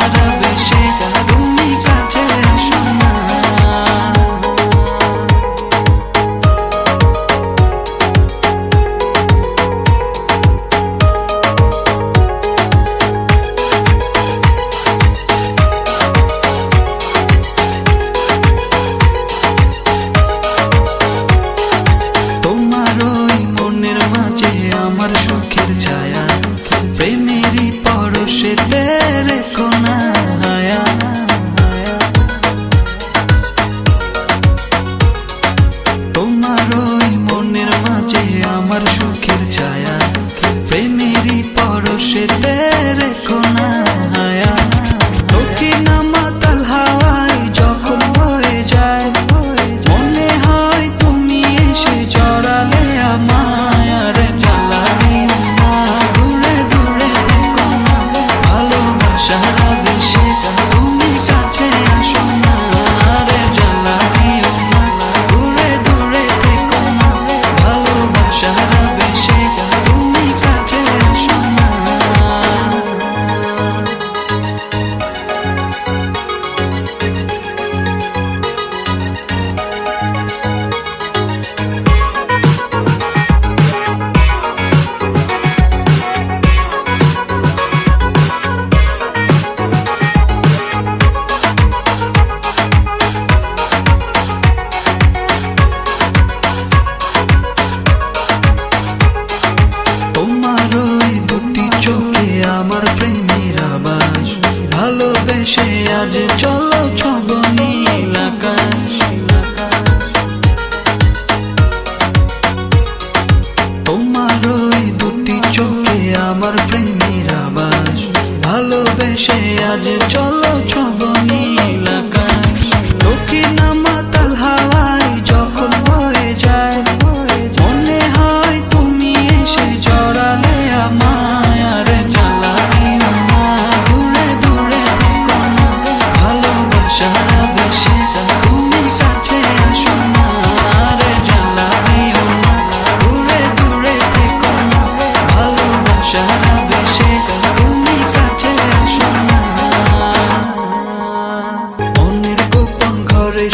ভালোবাসার বেশে তুমি কাছে আসো না। তোমার ওই মনের মাঝে আমার সুখের ছায়া, প্রেমেরই পরশেতে রেখো না হায়া। তোমার ওই মনের মাঝে আমার সুখের ছায়া, প্রেমেরই পরশেতে রেখো না হায়া। দক্ষিণা মাতাল হাওয়ায় যখন বয়ে যায়, মনে হয় তুমি এসে জড়ালে আমায়। আর জ্বালা দিও না, দূরে দূরে থেকো না, ভালোবাসার বেশে তুমি কাছে আসো না। আর জ্বালা দিও না, দূরে দূরে থেকো না, ভালোবাসার বেশে তুমি কাছে আসো না। তোমার ওই দুটি চোখে আমার প্রেমের আবাস, ভালোবেসে আজ চলো ছব নীল আকাশ। তোমার ওই দুটি চোখে আমার প্রেমের আবাস, ভালোবেসে আজ চলো ছব নীল আকাশ। দক্ষিণা মাতাল হাওয়ায় যখন বয়ে যায়, মনে হয় তুমি এসে জড়ালে আমায়। আর জ্বালা দিও না, দূরে দূরে থেকো না, ভালোবাসার বেশে তুমি কাছে আসো না। আর জ্বালা দিও না, দূরে দূরে থেকো না, ভালোবাসার বেশে তুমি কাছে আসো না। মনের গোপন ঘরে